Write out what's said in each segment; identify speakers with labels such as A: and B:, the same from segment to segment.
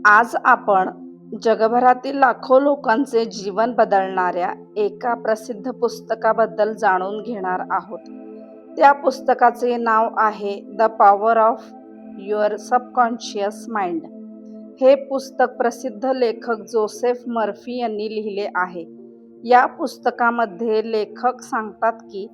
A: आज आपण जगभरातील लाखो लोकांचे जीवन बदलणाऱ्या एका प्रसिद्ध पुस्तकाबद्दल जाणून घेणार आहोत. त्या पुस्तकाचे नाव आहे the power of your subconscious mind. हे पुस्तक प्रसिद्ध लेखक जोसेफ मर्फी यांनी लिहिले आहे. या पुस्तकामध्ये लेखक सांगतात की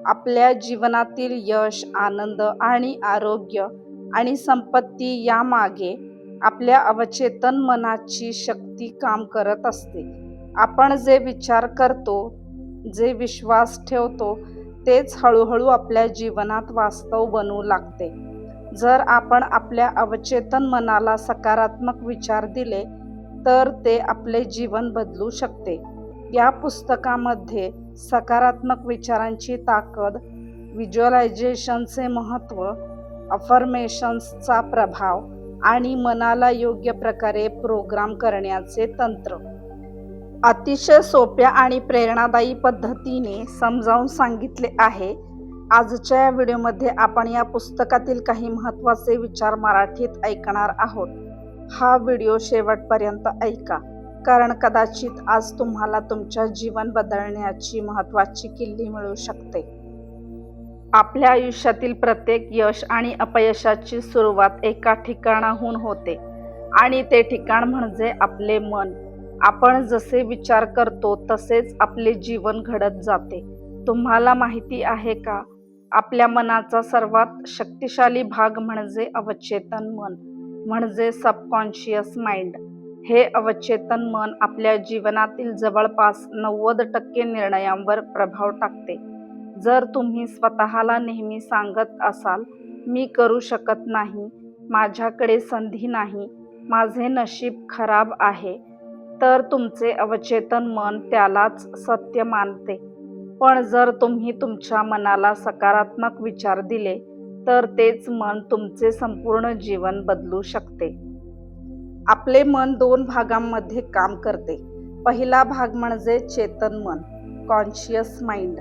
A: आपल्या जीवनातील यश, आनंद आणि आरोग्य आणि संपत्ती यामागे आपल्या अवचेतन मनाची शक्ती काम करत असते. आपण जे विचार करतो, जे विश्वास ठेवतो, तेच हळूहळू आपल्या जीवनात वास्तव बनू लागते. जर आपण आपल्या अवचेतन मनाला सकारात्मक विचार दिले, तर ते आपले जीवन बदलू शकते. या पुस्तकामध्ये सकारात्मक विचारांची ताकद, व्हिज्युअलायझेशनचे महत्त्व, अफर्मेशन्सचा प्रभाव आणि मनाला योग्य प्रकारे प्रोग्राम करण्याचे तंत्र अतिशय सोप्या आणि प्रेरणादायी पद्धतीने समजावून सांगितले आहे. आजच्या या व्हिडिओमध्ये आपण या पुस्तकातील काही महत्त्वाचे विचार मराठीत ऐकणार आहोत. हा व्हिडिओ शेवटपर्यंत ऐका, कारण कदाचित आज तुम्हाला तुमच्या जीवन बदलण्याची महत्त्वाची किल्ली मिळू शकते. आपल्या आयुष्यातील प्रत्येक यश आणि अपयशाची सुरुवात एका ठिकाणाहून होते आणि ते ठिकाण म्हणजे आपले मन. आपण जसे विचार करतो तसेच आपले जीवन घडत जाते. तुम्हाला माहिती आहे का, आपल्या मनाचा सर्वात शक्तिशाली भाग म्हणजे अवचेतन मन, म्हणजे सबकॉन्शियस माइंड. हे अवचेतन मन आपल्या जीवनातील जवळपास 90% निर्णयांवर प्रभाव टाकते. जर तुम्ही स्वतःला नेहमी सांगत असाल, मी करू शकत नाही, माझ्याकडे संधी नाही, माझे नशीब खराब आहे, तर तुमचे अवचेतन मन त्यालाच सत्य मानते. पण जर तुम्ही तुमच्या मनाला सकारात्मक विचार दिले, तर तेच मन तुमचे संपूर्ण जीवन बदलू शकते. आपले मन 2 भागांमध्ये काम करते. पहिला भाग म्हणजे चेतन मन, कॉन्शियस माइंड,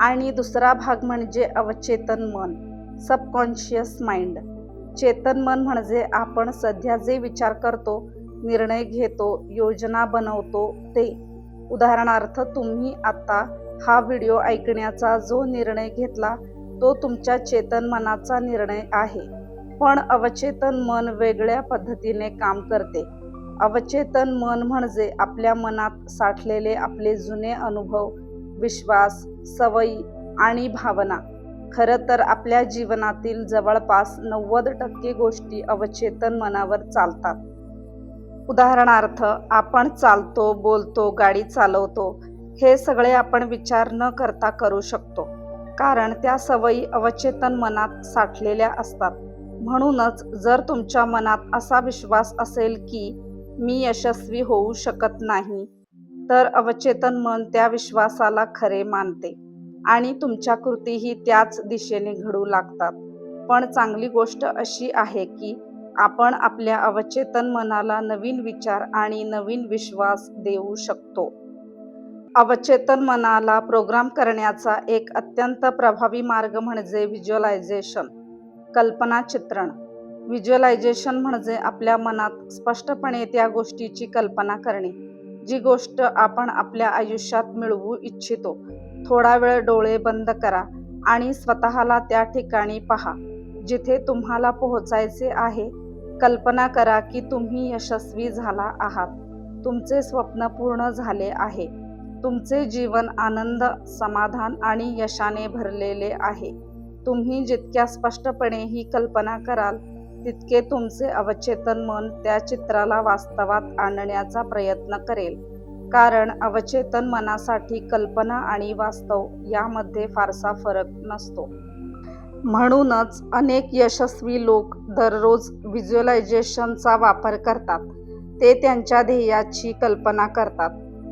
A: आणि दुसरा भाग म्हणजे अवचेतन मन, सबकॉन्शियस माइंड. चेतन मन म्हणजे आपण सध्या जे विचार करतो, निर्णय घेतो, योजना बनवतो ते. उदाहरणार्थ, तुम्ही आता हा व्हिडिओ ऐकण्याचा जो निर्णय घेतला तो तुमच्या चेतन मनाचा निर्णय आहे. पण अवचेतन मन वेगळ्या पद्धतीने काम करते. अवचेतन मन म्हणजे आपल्या मनात साठलेले आपले जुने अनुभव, विश्वास, सवयी आणि भावना. खरं तर आपल्या जीवनातील जवळपास 90% गोष्टी अवचेतन मनावर चालतात. उदाहरणार्थ, आपण चालतो, बोलतो, गाडी चालवतो, हे सगळे आपण विचार न करता करू शकतो, कारण त्या सवयी अवचेतन मनात साठलेल्या असतात. म्हणूनच जर तुमच्या मनात असा विश्वास असेल की मी यशस्वी होऊ शकत नाही, तर अवचेतन मन त्या विश्वासाला खरे मानते आणि तुमच्या कृतीही त्याच दिशेने घडू लागतात. पण चांगली गोष्ट अशी आहे की आपण आपल्या अवचेतन मनाला नवीन विचार आणि नवीन विश्वास देऊ शकतो. अवचेतन मनाला प्रोग्राम करण्याचा एक अत्यंत प्रभावी मार्ग म्हणजे व्हिज्युअलायझेशन, कल्पना चित्रण. व्हिज्युअलायझेशन म्हणजे आपल्या मनात स्पष्टपणे त्या गोष्टीची कल्पना करणे, जी गोष्ट आपण आपल्या आयुष्यात मिळवू इच्छितो. थोडा वेळ डोळे बंद करा आणि स्वतःला त्या ठिकाणी पहा जिथे तुम्हाला पोहोचायचे आहे. कल्पना करा की तुम्ही यशस्वी झाला आहात, तुमचे स्वप्न पूर्ण झाले आहे, तुमचे जीवन आनंद, समाधान आणि यशाने भरलेले आहे. तुम्ही जितक्या स्पष्टपणे ही कल्पना कराल, तितके तुमचे अवचेतन मन त्या चित्राला वास्तवात आणण्याचा प्रयत्न करेल, कारण अवचेतन मनासाठी कल्पना आणि वास्तव यामध्ये फारसा फरक नसतो. म्हणूनच अनेक यशस्वी लोक दररोज व्हिज्युअलायझेशनचा वापर करतात. ते त्यांच्या ध्येयाची कल्पना करतात,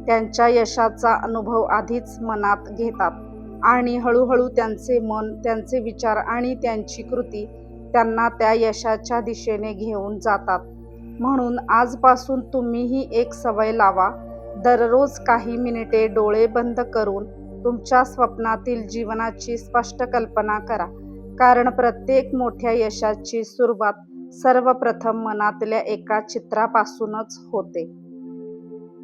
A: त्यांच्या यशाचा अनुभव आधीच मनात घेतात आणि हळूहळू त्यांचे मन, त्यांचे विचार आणि त्यांची कृती त्यांना त्या यशाच्या दिशेने घेऊन जातात. म्हणून आजपासून तुम्हीही एक सवय लावा. दररोज काही मिनिटे डोळे बंद करून तुमच्या स्वप्नातील जीवनाची स्पष्ट कल्पना करा, कारण प्रत्येक मोठ्या यशाची सुरुवात सर्वप्रथम मनातल्या एका चित्रापासूनच होते.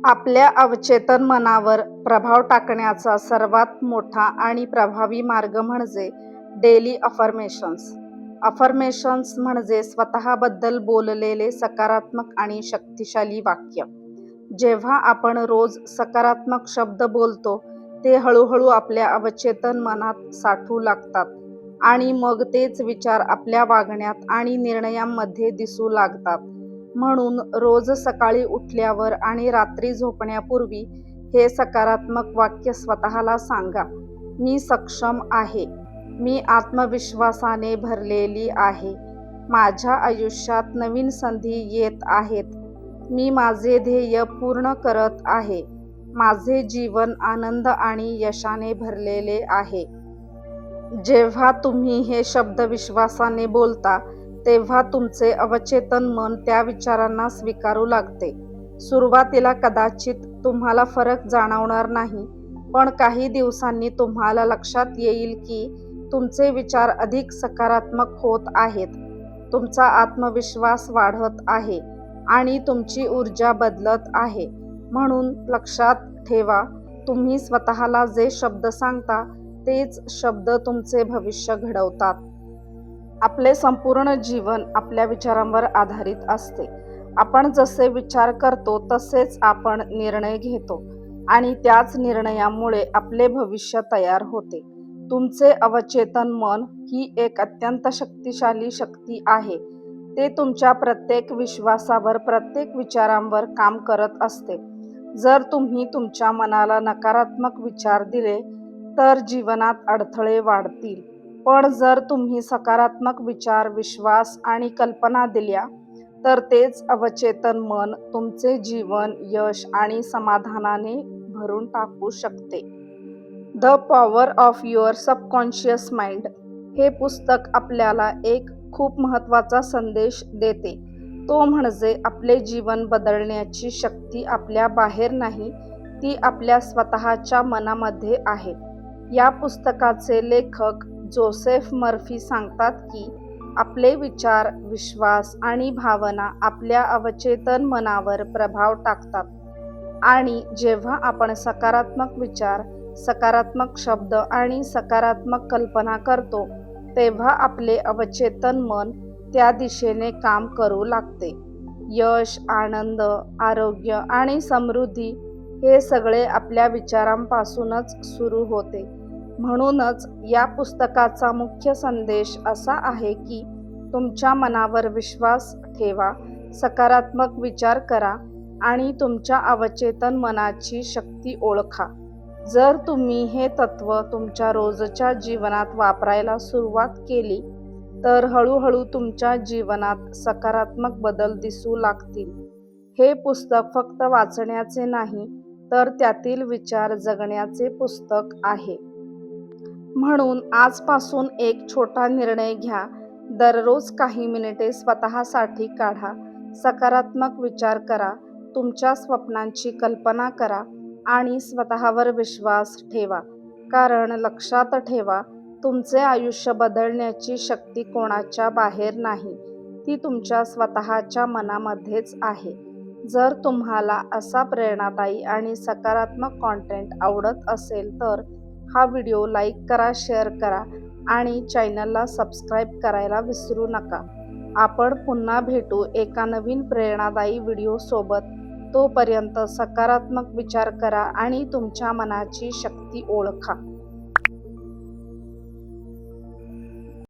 A: आपल्या अवचेतन मनावर प्रभाव टाकण्याचा सर्वात मोठा आणि प्रभावी मार्ग म्हणजे डेली अफर्मेशन्स. अफर्मेशन्स म्हणजे स्वतःबद्दल बोललेले सकारात्मक आणि शक्तिशाली वाक्य. जेव्हा आपण रोज सकारात्मक शब्द बोलतो, ते हळूहळू आपल्या अवचेतन मनात साठू लागतात आणि मग तेच विचार आपल्या वागण्यात आणि निर्णयांमध्ये दिसू लागतात. म्हणून रोज सकाळी उठल्यावर आणि रात्री झोपण्यापूर्वी हे सकारात्मक वाक्य स्वतःला सांगा. मी सक्षम आहे. मी आत्मविश्वासाने भरलेली आहे. माझ्या आयुष्यात नवीन संधी येत आहेत. मी माझे ध्येय पूर्ण करत आहे. माझे जीवन आनंद आणि यशाने भरलेले आहे. जेव्हा तुम्ही हे शब्द विश्वासाने बोलता, तेव्हा तुमचे अवचेतन मन त्या विचारांना स्वीकारू लागते. सुरुवातीला कदाचित तुम्हाला फरक जाणवणार नाही, पण काही दिवसांनी तुम्हाला लक्षात येईल की तुमचे विचार अधिक सकारात्मक होत आहेत. तुमचा आत्मविश्वास वाढत आहे आणि तुमची ऊर्जा बदलत आहे. म्हणून लक्षात ठेवा, तुम्ही स्वतःला जे शब्द सांगता, तेच शब्द तुमचे भविष्य घडवतात. आपले संपूर्ण जीवन आपल्या विचारांवर आधारित असते. आपण जसे विचार करतो तसेच आपण निर्णय घेतो आणि त्याच निर्णयामुळे आपले भविष्य तयार होते. तुमचे अवचेतन मन ही एक अत्यंत शक्तिशाली शक्ती आहे. ते तुमच्या प्रत्येक विश्वासावर, प्रत्येक विचारांवर काम करत असते. जर तुम्ही तुमच्या मनाला नकारात्मक विचार दिले, तर जीवनात अडथळे वाढतील. पण जर तुम्ही सकारात्मक विचार, विश्वास आणि कल्पना दिल्या, तर तेच अवचेतन मन तुमचे जीवन यश आणि समाधानाने भरून टाकू शकते. The power of your subconscious mind हे पुस्तक आपल्याला एक खूप महत्त्वाचा संदेश देते. तो म्हणजे आपले जीवन बदलण्याची शक्ती आपल्या बाहेर नाही, ती आपल्या स्वतःच्या मनामध्ये आहे. या पुस्तकाचे लेखक जोसेफ मर्फी सांगतात की आपले विचार, विश्वास आणि भावना आपल्या अवचेतन मनावर प्रभाव टाकतात आणि जेव्हा आपण सकारात्मक विचार, सकारात्मक शब्द आणि सकारात्मक कल्पना करतो, तेव्हा आपले अवचेतन मन त्या दिशेने काम करू लागते. यश, आनंद, आरोग्य आणि समृद्धी हे सगळे आपल्या विचारांपासूनच सुरू होते. म्हणूनच या पुस्तकाचा मुख्य संदेश असा आहे की तुमच्या मनावर विश्वास ठेवा, सकारात्मक विचार करा आणि तुमच्या अवचेतन मनाची शक्ती ओळखा. जर तुम्ही हे तत्त्व तुमच्या रोजच्या जीवनात वापरायला सुरुवात केली, तर हळूहळू तुमच्या जीवनात सकारात्मक बदल दिसू लागतील. हे पुस्तक फक्त वाचण्याचे नाही, तर त्यातील विचार जगण्याचे पुस्तक आहे. म्हणून आजपासून एक छोटा निर्णय घ्या. दररोज काही मिनिटे स्वतःसाठी काढा. सकारात्मक विचार करा, तुमच्या स्वप्नांची कल्पना करा आणि स्वतःवर विश्वास ठेवा. कारण लक्षात ठेवा, तुमचे आयुष्य बदलण्याची शक्ती कोणाच्या बाहेर नाही, ती तुमच्या स्वतःच्या मनामध्येच आहे. जर तुम्हाला असा प्रेरणादायी आणि सकारात्मक कॉन्टेंट आवडत असेल तर हा व्हिडिओ लाईक करा, शेअर करा आणि चॅनलला सबस्क्राईब करायला विसरू नका. आपण पुन्हा भेटू एका नवीन प्रेरणादायी व्हिडिओसोबत. तोपर्यंत सकारात्मक विचार करा आणि तुमच्या मनाची शक्ती ओळखा.